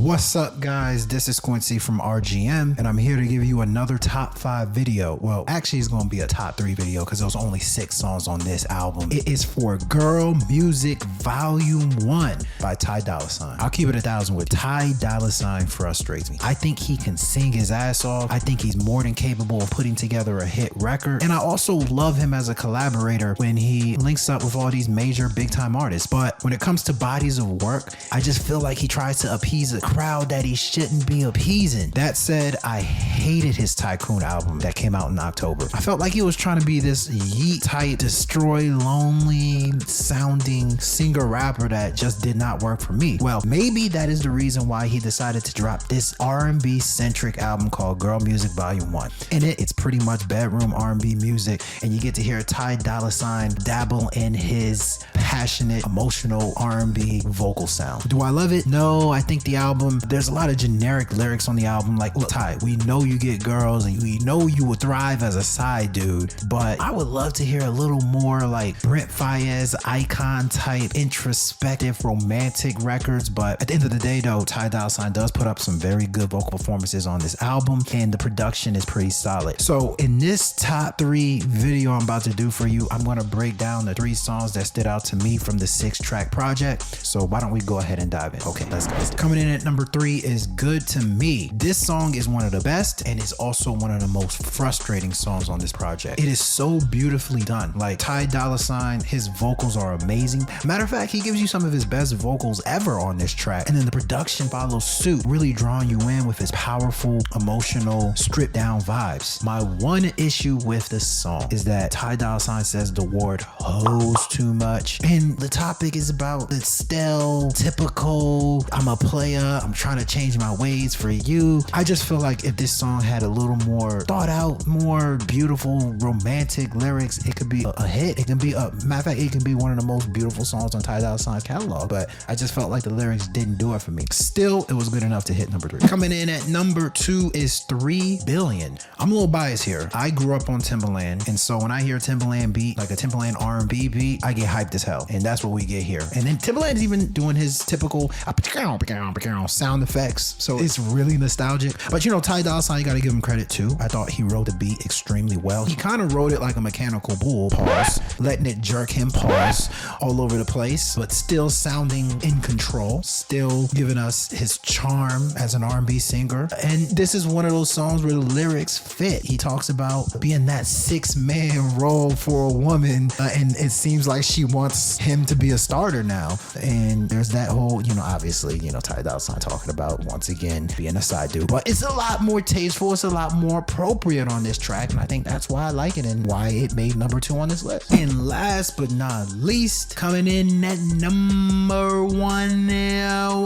What's up guys, this is Quincy from RGM and I'm here to give you another top 5 video. Well, actually it's going to be a top 3 video because there was only 6 songs on this album. It is for Girl Music Volume 1 by Ty Dolla $ign. I'll keep it 1,000 with Ty Dolla $ign frustrates me. I think he can sing his ass off. I think he's more than capable of putting together a hit record. And I also love him as a collaborator when he links up with all these major big time artists. But when it comes to bodies of work, I just feel like he tries to appease a crowd that he shouldn't be appeasing. That said, I hated his Tycoon album that came out in October. I felt like he was trying to be this yeet type, destroy lonely sounding singer rapper that just did not work for me. Well, maybe that is the reason why he decided to drop this R&B centric album called Girl Music Volume 1. In it, it's pretty much bedroom R&B music and you get to hear Ty Dolla $ign dabble in his passionate, emotional R&B vocal sound. Do I love it? No, I think the album, there's a lot of generic lyrics on the album. Like, look, Ty, we know you get girls and we know you would thrive as a side dude, but I would love to hear a little more like Brent Faiyaz, Icon type, introspective, romantic records. But at the end of the day though, Ty Dolla $ign does put up some very good vocal performances on this album and the production is pretty solid. So in this top 3 video I'm about to do for you, I'm going to break down the 3 songs that stood out to me from the 6-track project. So why don't we go ahead and dive in? Okay, let's go. Coming in at number 3 is Good to Me. This song is one of the best and it's also one of the most frustrating songs on this project. It is so beautifully done. Like Ty Dolla $ign, his vocals are amazing. Matter of fact, he gives you some of his best vocals ever on this track. And then the production follows suit, really drawing you in with his powerful, emotional, stripped down vibes. My one issue with this song is that Ty Dolla $ign says the word hoes too much. And the topic is about the stale, typical, I'm a player, I'm trying to change my ways for you. I just feel like if this song had a little more thought out, more beautiful, romantic lyrics, it could be a hit. It can be a matter of fact, it can be one of the most beautiful songs on Ty Dolla $ign's catalog. But I just felt like the lyrics didn't do it for me. Still, it was good enough to hit number 3. Coming in at number 2 is 3 Billion. I'm a little biased here. I grew up on Timbaland, and so when I hear a Timbaland beat, like a Timbaland R&B beat, I get hyped as hell, and that's what we get here. And then Timbaland's even doing his typical sound effects, so it's really nostalgic. But you know, Ty Dolla $ign, you gotta give him credit too. I thought he wrote the beat extremely well. He kind of wrote it like a mechanical bull, pause, letting it jerk him, pause, all over the place, but still sounding in control, still giving us his charm as an R&B singer. And this is one of those songs where the lyrics fit. He talks about being that 6-man role for a woman, and it seems like she wants him to be a starter now. And there's that whole, you know, obviously, you know, Ty Dolla $ign talking about once again being a side dude, but it's a lot more tasteful, it's a lot more appropriate on this track, and I think that's why I like it and why it made number 2 on this list. And last but not least, coming in at number 1,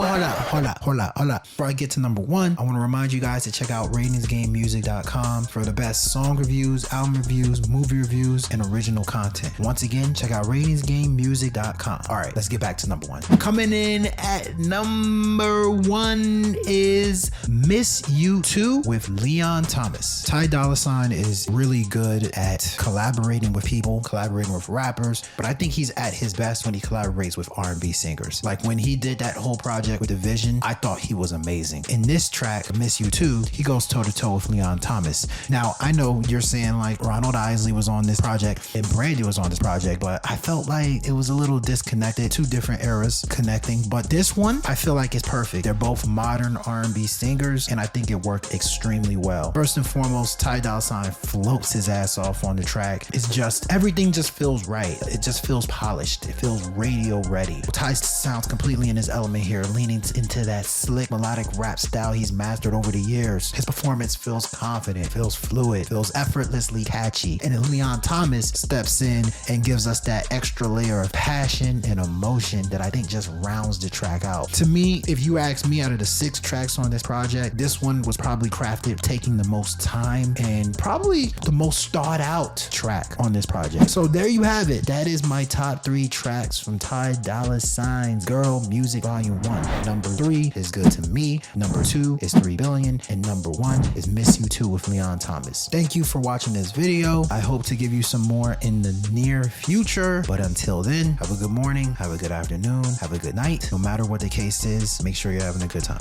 hold up. Before I get to number 1, I want to remind you guys to check out ratingsgamemusic.com for the best song reviews, album reviews, movie reviews, and original content. Once again, check out ratingsgamemusic.com. All right, let's get back to number 1. Coming in at number 1 is Miss You Too with Leon Thomas. Ty Dolla $ign is really good at collaborating with people, collaborating with rappers, but I think he's at his best when he collaborates with R&B singers. Like when he did that whole project with Division, I thought he was amazing. In this track, Miss You Too, he goes toe to toe with Leon Thomas. Now, I know you're saying like Ronald Isley was on this project and Brandy was on this project, but I felt like it was a little disconnected, 2 different eras connecting. But this one, I feel like it's perfect. They're both modern R&B singers, and I think it worked extremely well. First and foremost, Ty Dolla $ign floats his ass off on the track. It's just, everything just feels right. It just feels polished. It feels radio ready. Ty sounds completely in his element here, leaning into that slick melodic rap style he's mastered over the years. His performance feels confident, feels fluid, feels effortlessly catchy. And then Leon Thomas steps in and gives us that extra layer of passion and emotion that I think just rounds the track out. To me, if you ask me, out of the 6 tracks on this project, this one was probably crafted taking the most time and probably the most thought out track on this project. So there you have it. That is my top 3 tracks from Ty Dolla $ign's Girl Music Volume 1. Number 3 is Good to Me, number 2 is 3 Billion, and number 1 is Miss You Too with Leon Thomas. Thank you for watching this video. I hope to give you some more in the near future, but until then, have a good morning, have a good afternoon, have a good night. No matter what the case is, make sure you're having a good time.